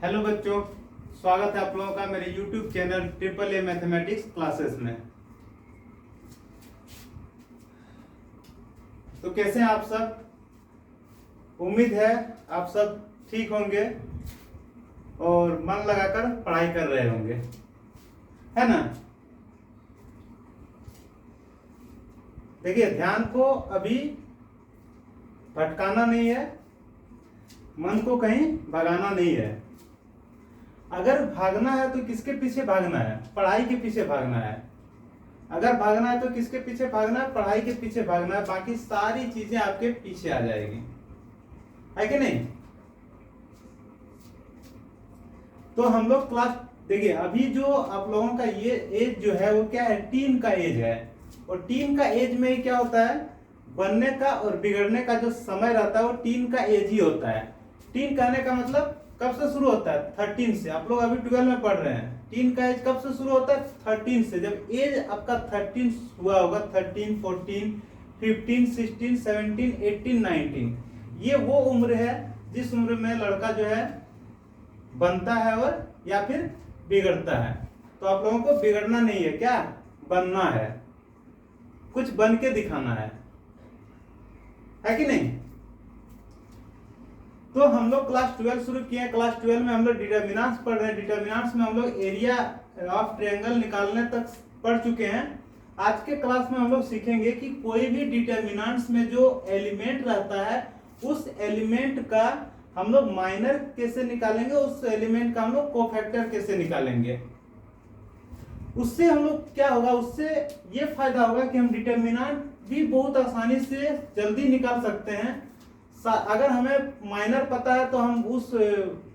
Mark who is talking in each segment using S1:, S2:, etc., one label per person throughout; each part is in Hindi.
S1: हेलो बच्चों, स्वागत है आप लोगों का मेरे YouTube channel triple A mathematics classes में। तो कैसे हैं आप सब? उम्मीद है आप सब ठीक होंगे और मन लगाकर पढ़ाई कर रहे होंगे, है ना? देखिए, ध्यान को अभी भटकाना नहीं है, मन को कहीं भगाना नहीं है। अगर भागना है तो किसके पीछे भागना है? पढ़ाई के पीछे भागना है। अगर भागना है तो किसके पीछे भागना है? पढ़ाई के पीछे भागना है। बाकी सारी चीजें आपके पीछे आ जाएगी, है कि नहीं? तो हम लोग क्लास देखिए, अभी जो आप लोगों का ये एज जो है वो क्या है? टीन का एज है। और टीन का एज में ही क्या होता है? बनने का और बिगड़ने का जो समय रहता है वो टीन का एज ही होता है। टीन कहने का मतलब कब से शुरू होता है? 13 से। आप लोग अभी 12 में पढ़ रहे हैं। टीन का एज कब से शुरू होता है? 13 से। जब एज आपका 13 हुआ होगा, 13, 14, 15, 16, 17, 18, 19, ये वो उम्र है जिस उम्र में लड़का जो है बनता है और या फिर बिगड़ता है। तो आप लोगों को बिगड़ना नहीं है, क्या बनना है, कुछ बन के दिखाना है कि नहीं? तो हम लोग क्लास 12 शुरू किए हैं। क्लास 12 में हम लोग डिटर्मिनेंट्स पढ़ रहे हैं। डिटर्मिनेंट्स में हम लोग एरिया ऑफ ट्रायंगल निकालने तक पढ़ चुके हैं। आज के क्लास में हम लोग सीखेंगे कि कोई भी डिटर्मिनेंट्स में जो एलिमेंट रहता है उस एलिमेंट का हम लोग माइनर कैसे निकालेंगे, उस एलिमेंट का हम लोग कोफैक्टर कैसे निकालेंगे। उससे हम लोग क्या होगा? उससे ये फायदा होगा कि हम डिटर्मिनेंट भी बहुत आसानी से जल्दी निकाल सकते हैं। अगर हमें माइनर पता है तो हम उस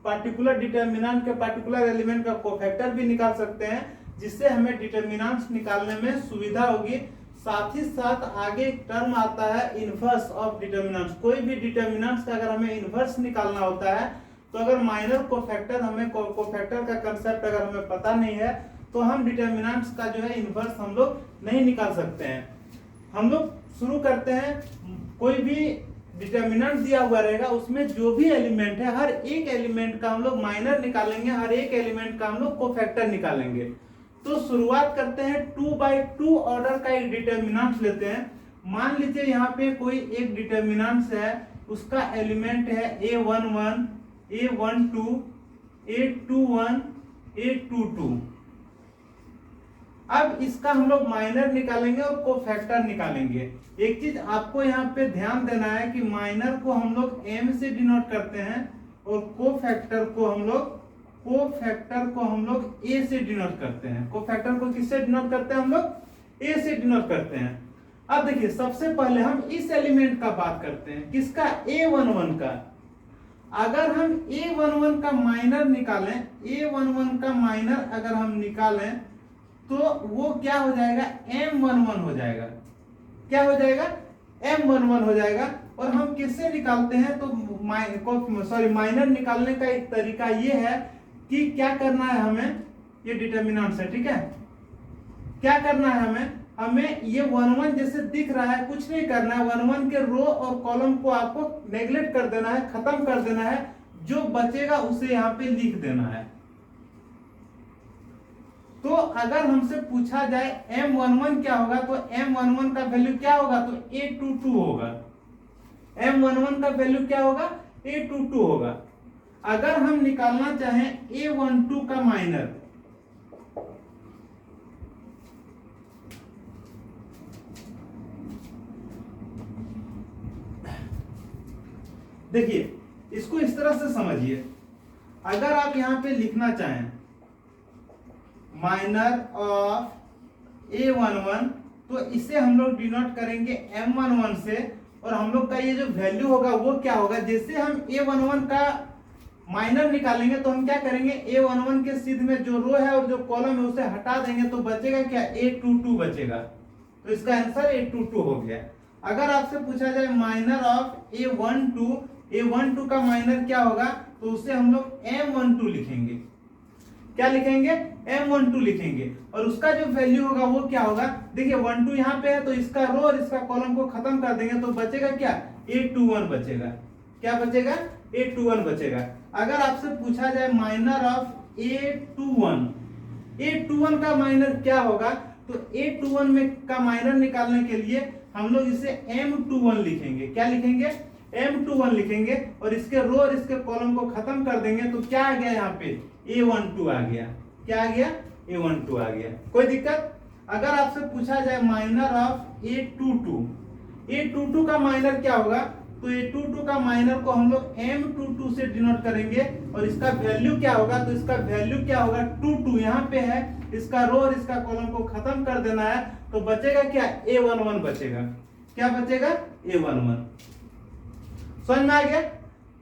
S1: पार्टिकुलर डिटर्मिनेंट के पार्टिकुलर एलिमेंट का कोफैक्टर भी निकाल सकते हैं, जिससे हमें डिटर्मिनेंट्स निकालने में सुविधा होगी। साथ ही साथ आगे एक टर्म आता है इनवर्स ऑफ डिटर्मिनेंट्स। कोई भी डिटर्मिनेंट्स का अगर हमें इनवर्स निकालना होता है तो अगर माइनर कोफैक्टर हमें कोफैक्टर का कंसेप्ट अगर हमें पता नहीं है तो हम डिटर्मिनेंट्स का जो है इनवर्स हम लोग नहीं निकाल सकते हैं। हम लोग शुरू करते हैं। कोई भी डिटर्मिनेंट दिया हुआ रहेगा, उसमें जो भी एलिमेंट है हर एक एलिमेंट का हम लोग माइनर निकालेंगे, हर एक एलिमेंट का हम लोग कोफैक्टर निकालेंगे। तो शुरुआत करते हैं 2/2 ऑर्डर का एक डिटर्मिनेंट लेते हैं। मान लीजिए यहाँ पे कोई एक डिटर्मिनेंट है, उसका एलिमेंट है A11, A12, A21, A22। अब इसका हम लोग माइनर निकालेंगे और कोफैक्टर निकालेंगे। एक चीज आपको यहाँ पे ध्यान देना है कि माइनर को हम लोग m से डिनोट करते हैं और कोफैक्टर को हम लोग a से डिनोट करते हैं। कोफैक्टर को किससे डिनोट करते हैं? हम लोग a से डिनोट करते हैं। अब देखिए, सबसे पहले हम इस एलिमेंट का बात करते हैं, किसका? A11 का। अगर हम A11 का माइनर निकालें, A11 का माइनर अगर हम निकालें तो वो क्या हो जाएगा? M11 हो जाएगा। क्या हो जाएगा? M11 हो जाएगा। और हम किससे निकालते हैं? तो माइनर निकालने का एक तरीका ये है कि क्या करना है हमें, ये डिटर्मिनेंट्स है, ठीक है? क्या करना है हमें ये 11 जैसे दिख रहा है, कुछ नहीं करना है। 11 के रो और कॉलम को आपको नेग्लेक्ट कर देना है, खत्म कर देना है। जो बचेगा उसे यहाँ पे लिख देना है। तो अगर हमसे पूछा जाए M11 क्या होगा, तो M11 का वैल्यू क्या होगा? तो A22 होगा। M11 का वैल्यू क्या होगा? A22 होगा। अगर हम निकालना चाहें A12 का माइनर, देखिए इसको इस तरह से समझिए। अगर आप यहां पे लिखना चाहें माइनर ऑफ A11 तो इसे हम लोग डिनोट करेंगे M11 से, और हम लोग का ये जो वैल्यू होगा वो क्या होगा? जैसे हम A11 का माइनर निकालेंगे तो हम क्या करेंगे? A11 के सीध में जो रो है और जो कॉलम है उसे हटा देंगे तो बचेगा क्या? A22 बचेगा। तो इसका आंसर A22 हो गया। अगर आपसे पूछा जाए माइनर ऑफ A12 का माइनर क्या होगा, तो उसे हम लोग M12 लिखेंगे। क्या लिखेंगे? M12 लिखेंगे। और उसका जो वैल्यू होगा वो क्या होगा? देखिए 12 यहाँ पे है तो इसका रो और इसका कॉलम को खत्म कर देंगे तो बचेगा क्या? A21 बचेगा। क्या बचेगा, A21 बचेगा। अगर आपसे पूछा जाए माइनर ऑफ A21 का माइनर क्या होगा, तो A21 में का माइनर निकालने के लिए हम लोग इसे M21 लिखेंगे। क्या लिखेंगे, M21 लिखेंगे और इसके रो और इसके कॉलम को खत्म कर देंगे तो क्या आ गया, यहाँ पे A12 आ गया। क्या आ गया, A12 आ गया। कोई दिक्कत। अगर आपसे पूछा जाए माइनर ऑफ A22 का माइनर क्या होगा, तो A22 का माइनर को हम लोग M22 से डिनोट करेंगे और इसका वैल्यू क्या होगा, तो इसका वैल्यू क्या होगा 22 यहाँ पे है, इसका रो और इसका कॉलम को खत्म कर देना है तो बचेगा क्या, A11 बचेगा। क्या बचेगा, A11। समझ में आ गया।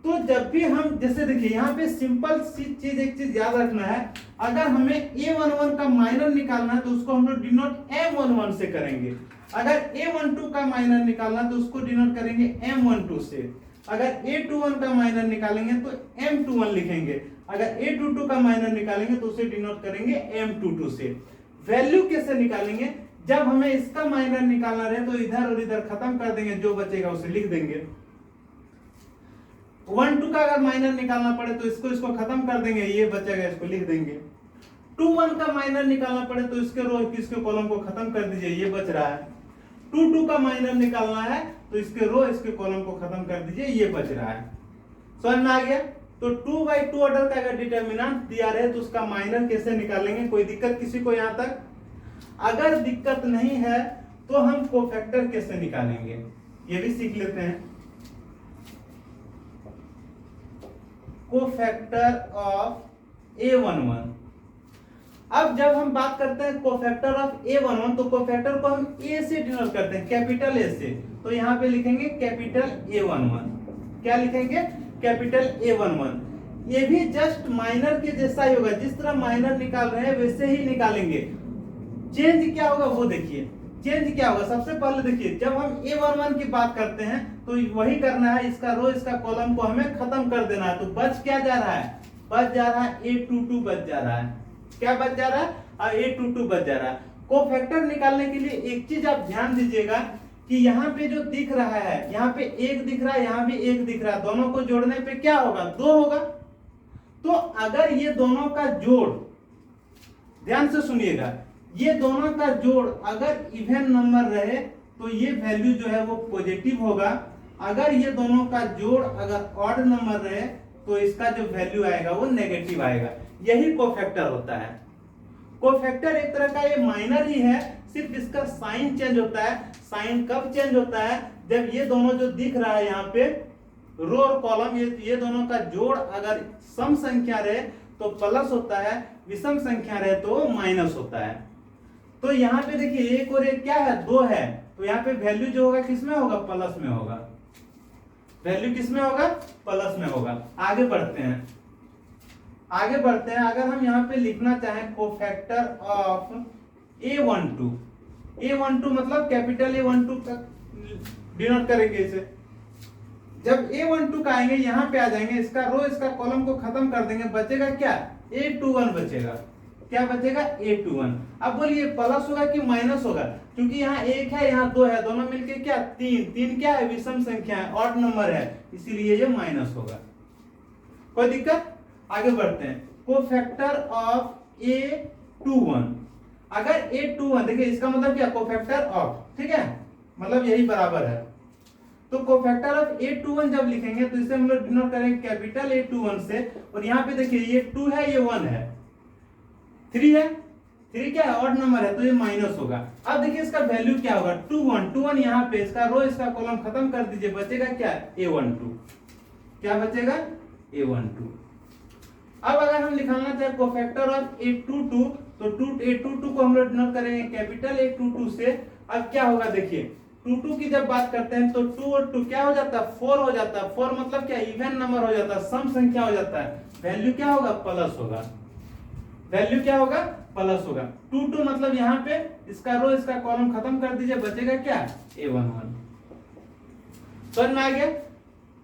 S1: तो जब भी हम जैसे देखिए यहाँ पे सिंपल सी चीज एक चीज याद रखना है, अगर हमें A11 का माइनर निकालना है तो उसको हम लोग डिनोट M11 से करेंगे। अगर A12 का माइनर निकालना है तो उसको डिनोट करेंगे M12 से। अगर A21 का माइनर निकालेंगे तो M21 लिखेंगे। अगर A22 का माइनर निकालेंगे तो उसे डिनोट करेंगे M22 से। वैल्यू कैसे निकालेंगे, जब हमें इसका माइनर निकालना रहे तो इधर और इधर खत्म कर देंगे, जो बचेगा उसे लिख देंगे। 1-2 का अगर माइनर निकालना पड़े तो इसको खत्म कर देंगे, ये बचेगा, इसको लिख देंगे। 2-1 का माइनर निकालना पड़े तो इसके रो इसके कॉलम को खत्म कर दीजिए, ये बच रहा है। 2-2 का माइनर निकालना है तो इसके रो इसके कॉलम को खत्म कर दीजिए, ये बच रहा है। समझ में आ गया। तो 2/2 ऑर्डर का अगर डिटर्मिनेंट दिया रहे तो उसका माइनर कैसे निकालेंगे, कोई दिक्कत किसी को यहाँ तक? अगर दिक्कत नहीं है तो हम कोफैक्टर कैसे निकालेंगे ये भी सीख लेते हैं। Cofactor of A11। अब जब हम बात करते हैं कोफैक्टर ऑफ A11 तो कोफैक्टर को हम A से डिनोट करते हैं, कैपिटल A से। तो यहाँ पे लिखेंगे कैपिटल A11। क्या लिखेंगे, कैपिटल A11। ये भी जस्ट माइनर के जैसा ही होगा, जिस तरह माइनर निकाल रहे हैं वैसे ही निकालेंगे। चेंज क्या होगा वो देखिए। चेंज क्या होगा, सबसे पहले देखिए जब हम A11 की बात करते हैं तो वही करना है, इसका रो इसका कॉलम को हमें खत्म कर देना है। तो बच क्या जा रहा है, बच जा रहा है A22 बच जा रहा है। क्या बच जा रहा है, A22 बच जा रहा है। कोफैक्टर निकालने के लिए एक चीज आप ध्यान दीजिएगा कि यहाँ पे जो दिख रहा है, यहाँ पे 1 दिख रहा है, यहाँ भी 1 दिख रहा है, दोनों को जोड़ने पे क्या होगा, 2 होगा। तो अगर ये दोनों का जोड़, ध्यान से सुनिएगा, ये दोनों का जोड़ अगर इवन नंबर रहे तो ये वैल्यू जो है वो पॉजिटिव होगा। अगर ये दोनों का जोड़ अगर ऑड नंबर रहे तो इसका जो वैल्यू आएगा वो नेगेटिव आएगा। यही कोफैक्टर होता है। कोफैक्टर एक तरह का ये माइनर ही है, सिर्फ इसका साइन चेंज होता है। साइन कब चेंज होता है, जब ये दोनों जो दिख रहा है यहाँ पे रो और कॉलम, ये दोनों का जोड़ अगर सम संख्या रहे तो प्लस होता है, विषम संख्या रहे तो माइनस होता है। तो यहाँ पे देखिए 1 और 1 क्या है, 2 है। तो यहाँ पे वैल्यू जो होगा किसमें होगा, प्लस में होगा। वैल्यू किसमें होगा, प्लस में होगा। आगे बढ़ते हैं, आगे बढ़ते हैं। अगर हम यहाँ पे लिखना चाहें कोफैक्टर ऑफ A12 मतलब कैपिटल A12 का डिनोट करेंगे इसे। जब A12 का आएंगे यहाँ पे आ जाएंगे, इसका रो इसका कॉलम को खत्म कर देंगे, बचेगा क्या, A21 बचेगा। क्या बचेगा, A21। अब बोलिए प्लस होगा कि माइनस होगा, क्योंकि यहाँ 1 है यहाँ 2 है, दोनों मिलके क्या 3 क्या है, विषम संख्या है, ऑड नंबर है, इसीलिए ये माइनस होगा। कोई दिक्कत। आगे बढ़ते हैं। Cofactor of A21। अगर A21 देखिए इसका मतलब क्या, कोफैक्टर ऑफ, ठीक है, मतलब यही बराबर है। तो कोफैक्टर ऑफ A21 जब लिखेंगे तो इसे हम लोग डिनोट करेंगे कैपिटल A21 से। और यहाँ पे देखिए ये 2 है, ये 1 है, 3 है, 3 क्या है, ऑड नंबर है, तो ये माइनस होगा। अब देखिए इसका वैल्यू क्या होगा, 2 1 यहाँ पे, इसका रो इसका कॉलम खत्म कर दीजिए, बचेगा क्या, A12। क्या बचेगा, A12। अब अगर हम निकालना चाहे कोफैक्टर ऑफ A22 तो A22 को हम लोग डिनोट करेंगे कैपिटल A22 से। अब क्या होगा देखिए, 2 की जब बात करते हैं तो 2 और 2 क्या हो जाता है, 4 हो जाता है। 4 मतलब क्या, इवन नंबर हो जाता है, सम संख्या हो जाता है। वैल्यू क्या होगा, प्लस होगा। वैल्यू क्या होगा, प्लस होगा। 2 मतलब यहाँ पे इसका रो इसका कॉलम खत्म कर दीजिए, बचेगा क्या, A11। समझ में आ गया।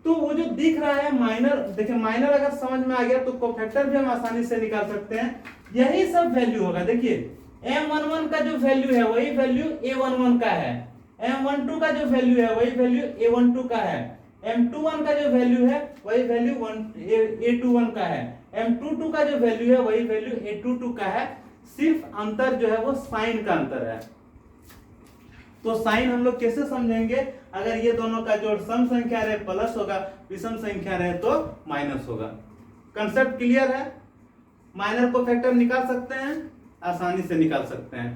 S1: तो वो जो दिख रहा है माइनर, देखिए माइनर अगर समझ में आ गया तो कोफैक्टर भी हम आसानी से निकाल सकते हैं। यही सब वैल्यू होगा। देखिए M11 का जो वैल्यू है वही वैल्यू A11 का है, M12 का जो वैल्यू है वही वैल्यू A12 का है। M21 का जो वैल्यू है वही वैल्यू A21 का है, M22 का जो वैल्यू है वही वैल्यू A22 का है, सिर्फ अंतर जो है वो साइन का अंतर है। तो साइन हम लोग कैसे समझेंगे, अगर ये दोनों का जोड़ सम संख्या रहे प्लस होगा, विषम संख्या रहे तो माइनस होगा। कंसेप्ट क्लियर है? माइनर को फैक्टर निकाल सकते हैं, आसानी से निकाल सकते हैं।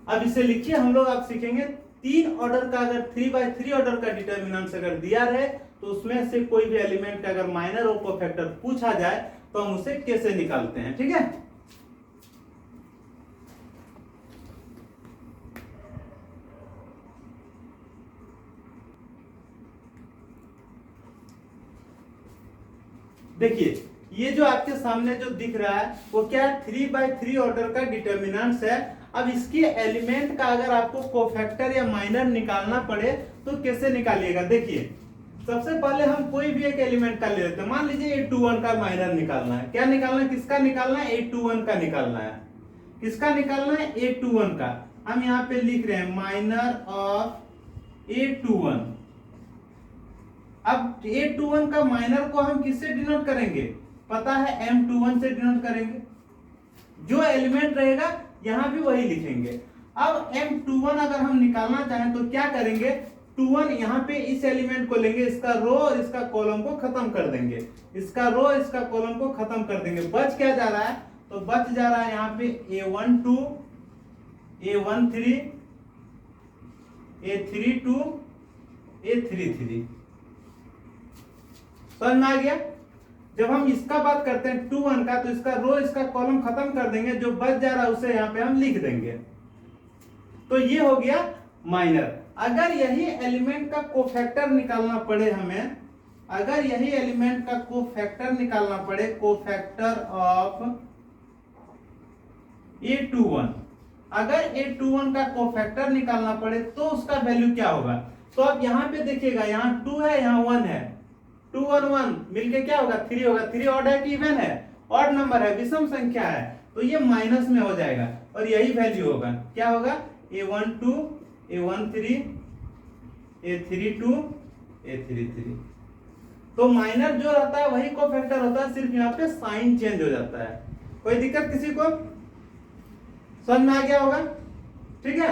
S1: अब इसे लिखिए, हम लोग अब सीखेंगे 3 ऑर्डर का, अगर 3/3 ऑर्डर का डिटर्मिनेंट अगर दिया रहे तो उसमें से कोई भी एलिमेंट का अगर माइनर और कोफैक्टर पूछा जाए तो हम उसे कैसे निकालते हैं। ठीक है, देखिए ये जो आपके सामने जो दिख रहा है वो क्या है, 3/3 ऑर्डर का डिटर्मिनेंट्स है। अब इसके एलिमेंट का अगर आपको कोफैक्टर या माइनर निकालना पड़े तो कैसे निकालिएगा। देखिए सबसे पहले हम कोई भी एक एलिमेंट का ले लेते हैं, मान लीजिए A21 का माइनर निकालना है। क्या निकालना है, किसका निकालना है, A21 का निकालना है। किसका निकालना है, A21 का। हम यहाँ पे लिख रहे हैं माइनर ऑफ A21। अब A21 का माइनर को हम किससे डिनोट करेंगे, पता है M21 से डिनोट करेंगे। जो एलिमेंट रहेगा यहां भी वही लिखेंगे। अब M21 अगर हम निकालना चाहें तो क्या करेंगे, 21 यहाँ पे इस एलिमेंट को लेंगे, इसका रो और इसका कॉलम को खत्म कर देंगे, इसका रो इसका कॉलम को खत्म कर देंगे। बच क्या जा रहा है, तो बच जा रहा है यहाँ पे A12, A13, A32, A33। समझ में आ गया। जब हम इसका बात करते हैं 21 का, तो इसका रो इसका कॉलम खत्म कर देंगे, जो बच जा रहा है उसे यहाँ पे हम लिख देंगे। तो ये हो गया माइनर। अगर यही एलिमेंट का कोफैक्टर निकालना पड़े हमें, अगर यही एलिमेंट का कोफैक्टर निकालना पड़े, कोफैक्टर ऑफ A21, अगर A21 का कोफैक्टर निकालना पड़े तो उसका वैल्यू क्या होगा। तो अब यहाँ पे देखिएगा, यहाँ 2 है, यहाँ 1 है, 2 और 1 मिलके क्या होगा, 3 होगा। 3 ऑड है कि इवन है, ऑड नंबर है, विषम संख्या है, तो ये माइनस में हो जाएगा और यही वैल्यू होगा। क्या होगा, A12, A13, A32, A33। तो माइनर जो रहता है वही कोफैक्टर होता है, सिर्फ यहाँ पे साइन चेंज हो जाता है। कोई दिक्कत किसी को, समझ में आ गया होगा। ठीक है,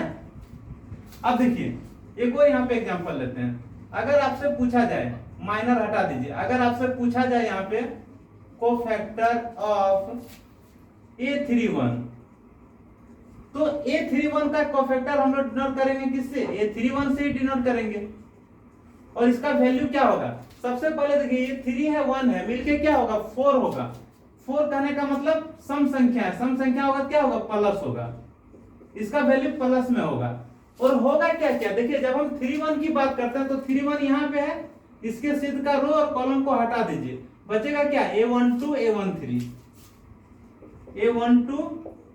S1: अब देखिए एक और यहाँ पे एग्जांपल लेते हैं। अगर आपसे पूछा जाए, माइनर हटा दीजिए, अगर आपसे पूछा जाए यहाँ पे कोफैक्टर ऑफ A31, तो A31 का कोफैक्टर हम लोग डिनोट करेंगे किससे, A31 से ही डिनोट करेंगे। और इसका वैल्यू क्या होगा, सबसे पहले देखिए ये 3 है 1 है, मिलके क्या होगा 4 होगा। 4 कहने का मतलब सम संख्या है, सम संख्या होगा क्या होगा, प्लस होगा, इसका वैल्यू प्लस में होगा। और होगा क्या क्या, देखिए जब हम 31 की बात करते हैं तो 31 यहाँ पे है, इसके सिद्ध का रो और कॉलम को हटा दीजिए, बचेगा क्या, A12, A13, A12,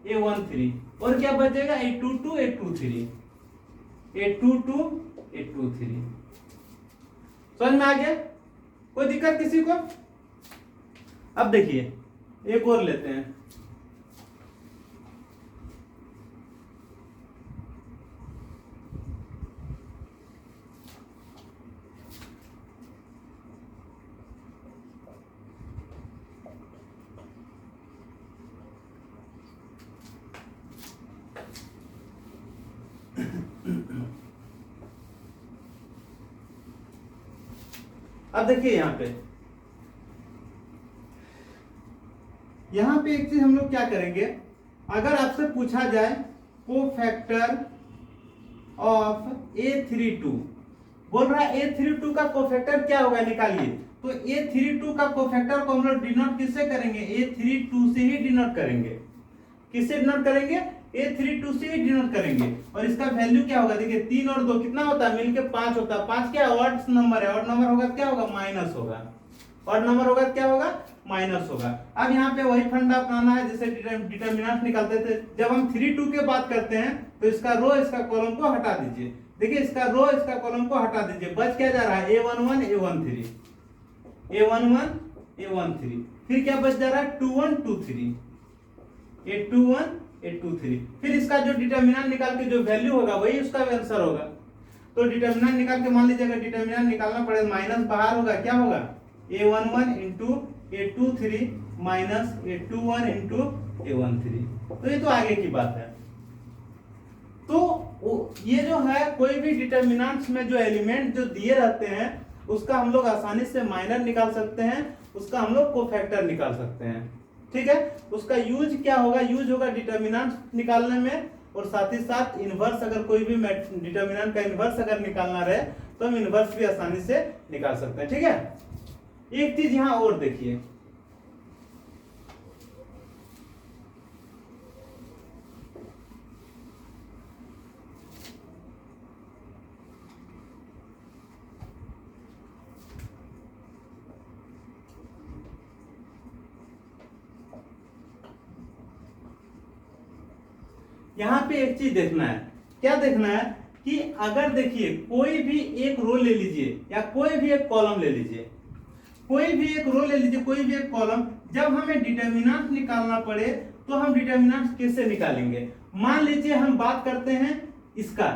S1: A13, और क्या बचेगा, A22, A23, A22, A23। समझ में आ गया, कोई दिक्कत किसी को। अब देखिए एक और लेते हैं। अब देखिए यहां पे एक चीज हम लोग क्या करेंगे, अगर आपसे पूछा जाए कोफैक्टर ऑफ A32, बोल रहा है A32 का कोफैक्टर क्या होगा निकालिए, तो A32 का कोफैक्टर को हम लोग डिनोट किससे करेंगे, A32 से ही डिनोट करेंगे। किससे डिनोट करेंगे, A32 से ही डिनोट करेंगे। और इसका वैल्यू क्या होगा, देखिए 3 और 2 कितना होता है, मिलके 5 होता है। 5 क्या ऑड नंबर है, ऑड नंबर होगा क्या होगा, माइनस होगा, ऑड नंबर होगा क्या होगा, माइनस होगा। अब यहाँ पे वही फंडा अपनाना है जैसे डिटर्मिनेंट निकालते थे। जब हम 3 2 के बात करते हैं तो इसका रो इसका कॉलम को हटा दीजिए, देखिए इसका रो इसका कॉलम को हटा दीजिए, बच क्या जा रहा है, A11, A13, A11, A13, फिर क्या बच जा रहा है, 21, 23, A21, A23। फिर इसका जो डिटर्मिनेंट निकाल के जो वैल्यू होगा वही उसका आंसर होगा। तो डिटर्मिनेंट निकाल के मान लीजिएगा, डिटर्मिनेंट निकालना पड़ेगा, माइनस बाहर होगा, क्या होगा a11 into a23 minus a21 into a13। तो ये तो आगे की बात है। तो ये जो है कोई भी डिटर्मिनेंट्स में जो एलिमेंट जो दिए रहते हैं उसका हम लोग आसानी से माइनर निकाल सकते हैं, उसका हम लोग कोफैक्टर निकाल सकते हैं। ठीक है, उसका यूज क्या होगा, यूज होगा डिटर्मिनेंट निकालने में, और साथ ही साथ इनवर्स, अगर कोई भी डिटर्मिनेंट का इनवर्स अगर निकालना रहे तो हम इनवर्स भी आसानी से निकाल सकते हैं। ठीक है, एक चीज यहां और देखिए, यहां पे एक चीज देखना है, क्या देखना है कि अगर देखिए कोई भी एक रो ले लीजिए या कोई भी एक कॉलम ले लीजिए, कोई भी एक रो ले लीजिए, कोई भी एक कॉलम, जब हमें डिटर्मिनेंट निकालना पड़े तो हम डिटर्मिनेंट कैसे निकालेंगे। मान लीजिए हम बात करते हैं इसका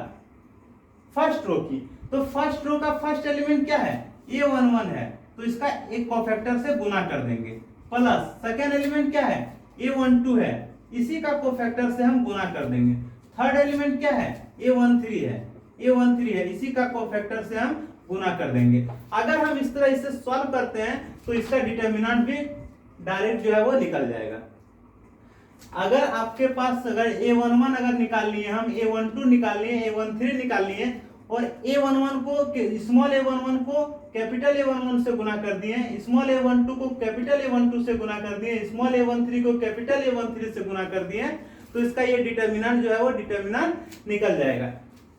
S1: फर्स्ट रो की, तो फर्स्ट रो का फर्स्ट एलिमेंट क्या है, a11 है, तो इसका एक कोफैक्टर से गुना कर देंगे, प्लस सेकेंड एलिमेंट क्या है a12 है, इसी का कोफैक्टर से हम गुना कर देंगे, थर्ड एलिमेंट क्या है a13 है, a13 है, इसी का कोफैक्टर से हम गुना कर देंगे। अगर हम इस तरह इसे सॉल्व करते हैं तो इसका डिटर्मिनेंट भी डायरेक्ट जो है वो निकल जाएगा। अगर आपके पास अगर a11 अगर निकालनी है, हम a12 निकालनी है, a13 निकालनी है, और a11 को स्मॉल a11 को कैपिटल a11 से गुना कर दिए, स्मॉल a12 को कैपिटल a12 से गुना कर दिए, स्मॉल a13 को कैपिटल a13 से गुना कर दिए, तो इसका ये डिटर्मिनेंट जो है वो डिटर्मिनेंट निकल जाएगा।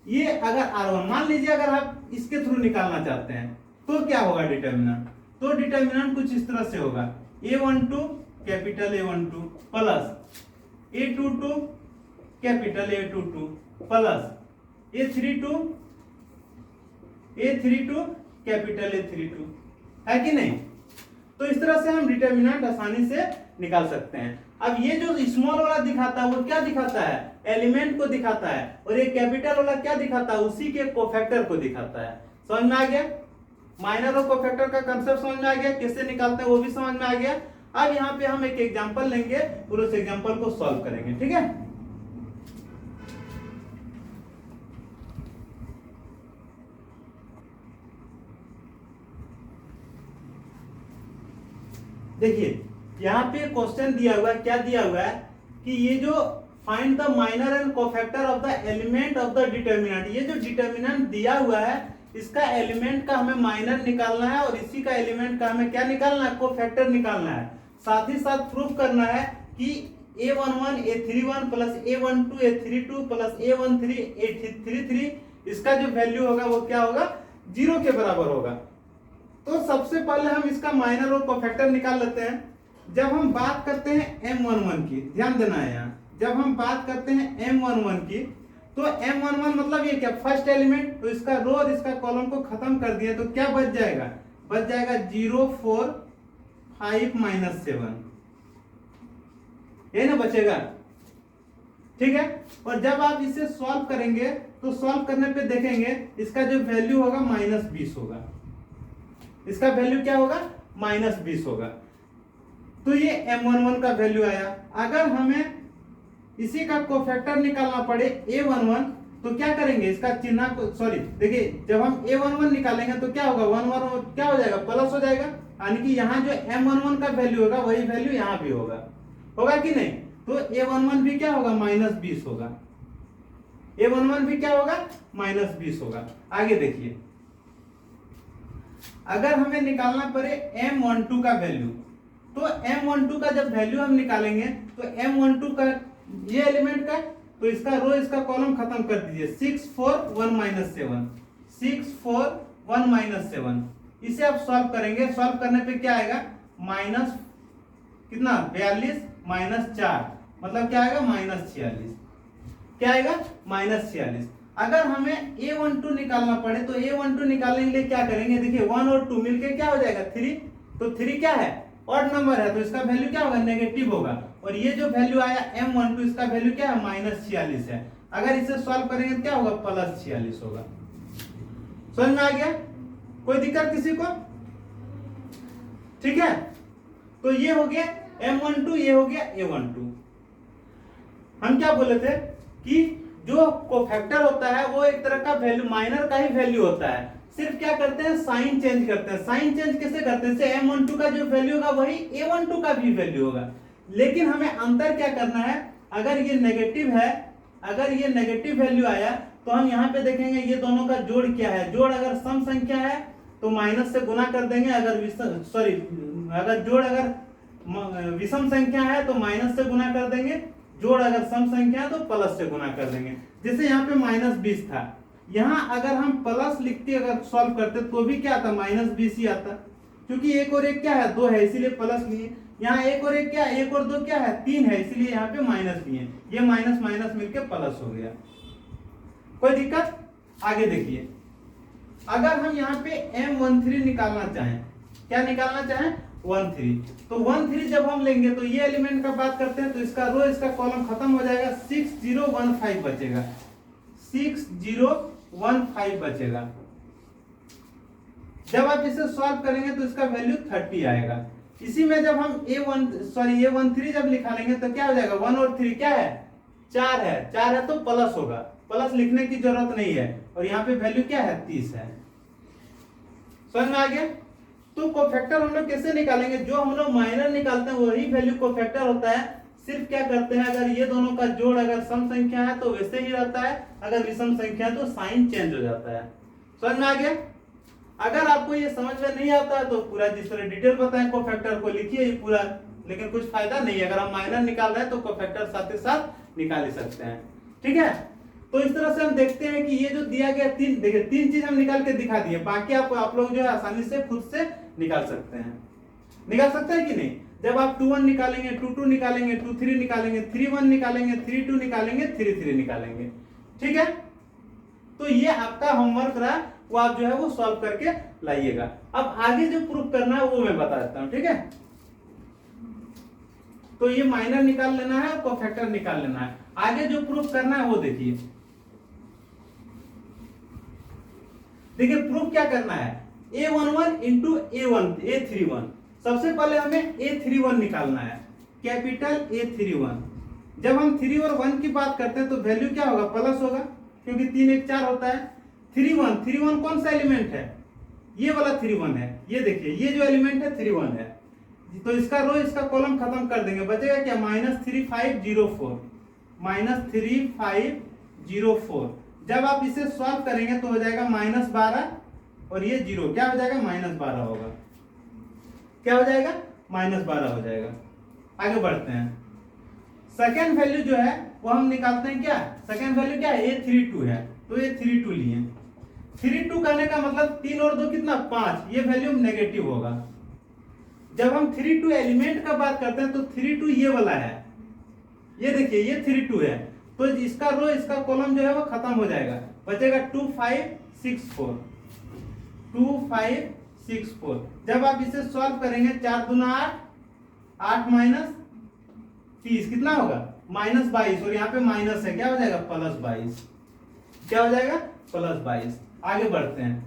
S1: ये अगर R1 मान लीजिए, अगर आप इसके थ्रू निकालना चाहते हैं तो क्या होगा डिटर्मिनेंट, तो डिटर्मिनेंट कुछ इस तरह से होगा, a12 capital a12 plus a22 capital a22 plus a32 capital a32, है कि नहीं। तो इस तरह से हम डिटर्मिनेंट आसानी से निकाल सकते हैं। अब ये जो स्मॉल वाला दिखाता है वो क्या दिखाता है, एलिमेंट को दिखाता है, और ये कैपिटल वाला क्या दिखाता है, उसी के कोफैक्टर को दिखाता है। समझ में आ गया, माइनर और कोफैक्टर का कंसेप्ट समझ में आ गया, कैसे निकालते हैं वो भी समझ में आ गया। अब यहाँ पे हम एक एग्जांपल लेंगे और उस एग्जांपल को सॉल्व करेंगे। ठीक है, देखिए यहाँ पे क्वेश्चन दिया हुआ है, क्या दिया हुआ है कि ये जो find the minor and cofactor of the element of the determinant, ये जो डिटर्मिनेंट दिया हुआ है इसका एलिमेंट का हमें माइनर निकालना है और इसी का एलिमेंट का हमें क्या निकालना है, कोफैक्टर निकालना है। साथ ही साथ प्रूफ करना है कि a11 a31 plus a12 a32 plus a13 a33 इसका जो वैल्यू होगा वो क्या होगा, 0 के बराबर होगा। तो सबसे पहले हम इसका माइनर और कोफैक्टर निकाल लेते हैं। जब हम बात करते हैं m11 की, ध्यान देना है यहाँ, जब हम बात करते हैं m11 की, तो m11 मतलब ये क्या, फर्स्ट एलिमेंट, तो इसका रो और इसका कॉलम को खत्म कर दिया तो क्या बच जाएगा, बच जाएगा 0 4 5 माइनस 7, ये ना बचेगा। ठीक है, और जब आप इसे सॉल्व करेंगे तो सॉल्व करने पे देखेंगे इसका जो वैल्यू होगा -20 होगा, इसका वैल्यू क्या होगा, -20 होगा। तो ये m11 का वैल्यू आया। अगर हमें इसी का कोफैक्टर निकालना पड़े a11 तो क्या करेंगे, इसका चिन्ह को, सॉरी देखिए, जब हम a11 निकालेंगे तो क्या होगा, 1 क्या हो जाएगा, प्लस हो जाएगा, यानी कि यहाँ जो m11 का वैल्यू होगा वही वैल्यू यहाँ भी होगा, होगा कि नहीं। तो a11 भी क्या होगा, -20 होगा, a11 भी क्या होगा, -20 होगा। आगे देखिए, अगर हमें निकालना पड़े m12 का वैल्यू, तो m12 का जब वैल्यू हम निकालेंगे तो m12 का ये एलिमेंट का, तो इसका रो इसका कॉलम खत्म कर दीजिए, 6 4 1 माइनस 7, 6 4 1 माइनस 7, इसे आप सॉल्व करेंगे, सॉल्व करने पे क्या आएगा, माइनस कितना 42 माइनस 4, मतलब क्या आएगा, -46, क्या आएगा, -46। अगर हमें a12 निकालना पड़े तो a12 निकालने के लिए क्या करेंगे, देखिए 1 और 2 मिलके क्या हो जाएगा 3, तो 3 क्या है, ऑड नंबर है, तो इसका वैल्यू क्या होगा, नेगेटिव होगा। और ये जो वैल्यू आया m12 इसका वैल्यू क्या है, -46 है। अगर इसे सॉल्व करेंगे तो क्या होगा, +46 होगा। समझ में आ गया? कोई दिक्कत किसी को? ठीक है, तो ये हो गया M12, ये हो गया A12। हम क्या बोले थे कि जो कोफैक्टर होता है वो एक तरह का वैल्यू, माइनर का ही वैल्यू होता है, सिर्फ क्या करते हैं, साइन चेंज करते हैं। साइन चेंज कैसे करते हैं? जैसे M12 का जो वैल्यू होगा वही A12 का भी वैल्यू होगा, लेकिन हमें अंतर क्या करना है, अगर ये नेगेटिव है, अगर ये नेगेटिव वैल्यू आया तो हम यहाँ पे देखेंगे ये दोनों का जोड़ क्या है। जोड़ अगर सम संख्या है तो माइनस से गुना कर देंगे, अगर जोड़ अगर विषम संख्या है तो माइनस से गुना कर देंगे, जोड़ अगर सम संख्या है तो प्लस से गुना कर देंगे। जैसे यहाँ पे -20 था, यहाँ अगर हम प्लस लिखते अगर सॉल्व करते तो भी क्या आता, -20 ही आता, क्योंकि एक और एक क्या है, 2 है, इसीलिए प्लस लिए। यहाँ एक और एक क्या है, 1 और 2 क्या है, 3 है, इसीलिए यहाँ पे माइनस लिए। ये माइनस माइनस मिलके प्लस हो गया। कोई दिक्कत? आगे देखिए, अगर हम यहाँ पे M13 निकालना चाहें, क्या निकालना चाहें, 13, तो 13 जब हम लेंगे तो ये एलिमेंट का बात करते हैं तो इसका रो, इसका कॉलम खत्म हो जाएगा, 6015 बचेगा, 6015 बचेगा। जब आप इसे सॉल्व करेंगे तो इसका वैल्यू 30 आएगा। इसी में जब हम A13 जब निकालेंगे तो क्या हो जाएगा, 1 और 3 क्या है, 4 है, 4 है तो प्लस होगा, प्लस लिखने की जरूरत नहीं है, और यहाँ पे वैल्यू क्या है, 30 है। समझ में आ गया? तो कोफैक्टर हम लोग कैसे निकालेंगे, जो हम लोग माइनर निकालते हैं वही वैल्यू कोफैक्टर होता है। सिर्फ क्या करते हैं, अगर ये दोनों का जोड़ अगर सम संख्या है तो वैसे ही रहता है, अगर विषम संख्या है तो साइन चेंज हो जाता है। समझ में आ गया? अगर आपको ये समझ में नहीं आता है तो पूरा जिस तरह डिटेल बताएं कोफैक्टर को लिखिए ये पूरा, लेकिन कुछ फायदा नहीं है। अगर हम माइनर निकाल रहे हैं तो कोफैक्टर साथ ही साथ निकाल ही सकते हैं। ठीक है, तो इस तरह से हम देखते हैं कि ये जो दिया गया देखिए 3 चीज हम निकाल के दिखा दिए, बाकी आप लोग जो है आसानी से खुद से निकाल सकते हैं। निकाल सकते हैं कि नहीं? जब आप 21 निकालेंगे, 22 निकालेंगे, 23 निकालेंगे, 31 निकालेंगे, 32 निकालेंगे, 33 निकालेंगे। ठीक है, तो ये आपका होमवर्क रहा, वो आप जो है वो सॉल्व करके लाइएगा। अब आगे जो प्रूफ करना है वो मैं बता देता हूं। ठीक है, तो ये माइनर निकाल लेना है और कोफैक्टर निकाल लेना है। आगे जो प्रूफ करना है वो देखिए। देखिए प्रूफ क्या करना है, A11 इंटू A31। सबसे पहले हमें A31 निकालना है, कैपिटल A31। जब हम 3 और 1 की बात करते हैं तो वैल्यू क्या होगा, प्लस होगा, क्योंकि 3 1 4 होता है। 31 कौन सा एलिमेंट है, ये वाला 31 है। ये देखिए ये जो एलिमेंट है 31 है, तो इसका रो इसका कॉलम खत्म कर देंगे, बचेगा क्या, -3504, -3504। जब आप इसे सॉल्व करेंगे तो हो जाएगा -12 और ये 0 क्या हो जाएगा, -12 होगा। क्या हो जाएगा, -12 हो जाएगा। आगे बढ़ते हैं। सेकेंड वैल्यू जो है वो हम निकालते हैं, क्या सेकेंड वैल्यू क्या है, A32 है, तो ये 32 लिए। 32 कहने का मतलब 3 और 2 कितना, 5, ये वैल्यू नेगेटिव होगा। जब हम 32 एलिमेंट का बात करते हैं तो 32 ये वाला है, ये देखिए ये 32 है, तो इसका रो इसका कॉलम जो है वो खत्म हो जाएगा, बचेगा 2564, 2564। जब आप इसे सॉल्व करेंगे 4 दूना 8, 8 माइनस 30 कितना होगा, -22, और यहाँ पे माइनस है, क्या हो जाएगा, +22। क्या हो जाएगा, +22। आगे बढ़ते हैं।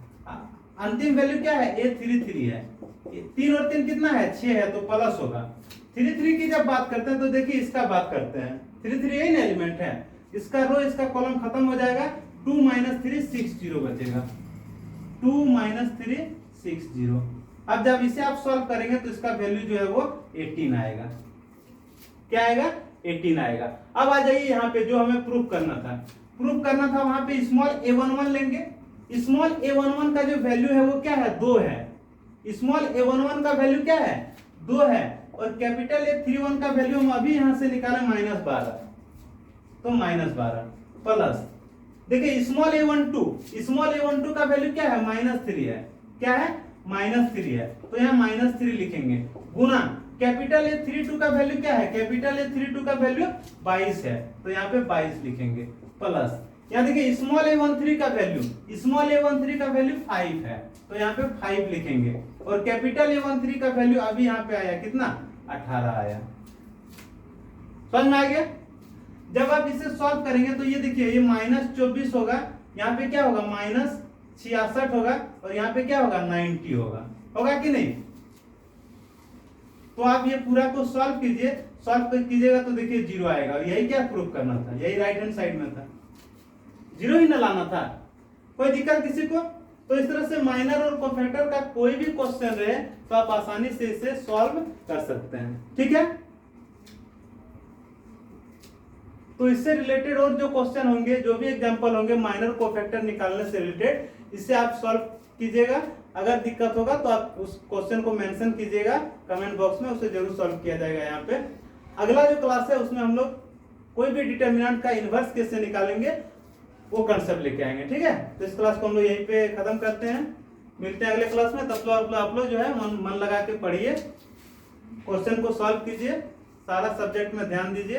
S1: अंतिम वैल्यू क्या है, A33 है। 3 और 3 कितना है, 6 है, तो प्लस होगा। 33 की जब बात करते हैं तो देखिए इसका बात करते हैं, 33 यही ना एलिमेंट है, इसका रो इसका कॉलम खत्म हो जाएगा, 2 - 3 60 बचेगा, 2 - 3 60। अब जब इसे आप सॉल्व करेंगे तो इसका वैल्यू जो है वो 18 आएगा। क्या आएगा, 18 आएगा। अब आ जाइए यहाँ पे जो हमें प्रूफ करना था, वहां पे स्मॉल a11 लेंगे। स्मॉल a11 का जो वैल्यू है वो क्या है, 2 है। स्मॉल a11 का वैल्यू क्या है, 2 है, और कैपिटल A31 का वैल्यू हम अभी यहां से निकाले -12, तो -12 प्लस, देखिए स्मॉल a12 का वैल्यू क्या है, -3 है। क्या है, -3 है, तो यहाँ -3 लिखेंगे, गुना कैपिटल A32 का वैल्यू क्या है, कैपिटल A32 का वैल्यू 22 है, तो यहाँ पे 22 लिखेंगे, प्लस यहाँ देखिए स्मॉल a13 का वैल्यू 5 है, तो यहाँ पे 5 लिखेंगे, और कैपिटल A13 का वैल्यू अभी यहाँ पे आया कितना, 18 आया। समझ में आ गया? जब आप इसे सॉल्व करेंगे तो ये देखिए ये -24 होगा, यहाँ पे क्या होगा, 66 होगा और यहाँ पे क्या होगा 90 होगा कि नहीं। तो आप ये पूरा को सॉल्व कीजिए, सॉल्व कीजिएगा तो देखिए 0 आएगा। यही क्या प्रूव करना था, यही राइट हैंड साइड में था, 0 ही ना लाना था। कोई दिक्कत किसी को? तो इस तरह से माइनर और कोफैक्टर का कोई भी क्वेश्चन रहे तो आप आसानी से इसे सॉल्व कर सकते हैं, ठीक है। तो इससे रिलेटेड और जो क्वेश्चन होंगे, जो भी एग्जांपल होंगे माइनर कोफैक्टर निकालने से रिलेटेड, इससे आप सॉल्व कीजिएगा। अगर दिक्कत होगा तो आप उस क्वेश्चन को मेंशन कीजिएगा कमेंट बॉक्स में, उसे जरूर सॉल्व किया जाएगा। यहाँ पे अगला जो क्लास है उसमें हम लोग कोई भी डिटर्मिनेंट का इनवर्स कैसे निकालेंगे वो कंसेप्ट लेके आएंगे, ठीक है। तो इस क्लास को हम लोग यहीं पे खत्म करते हैं, मिलते हैं अगले क्लास में। तब तो आप लोग जो है मन लगा के पढ़िए, क्वेश्चन को सॉल्व कीजिए, सारा सब्जेक्ट में ध्यान दीजिए।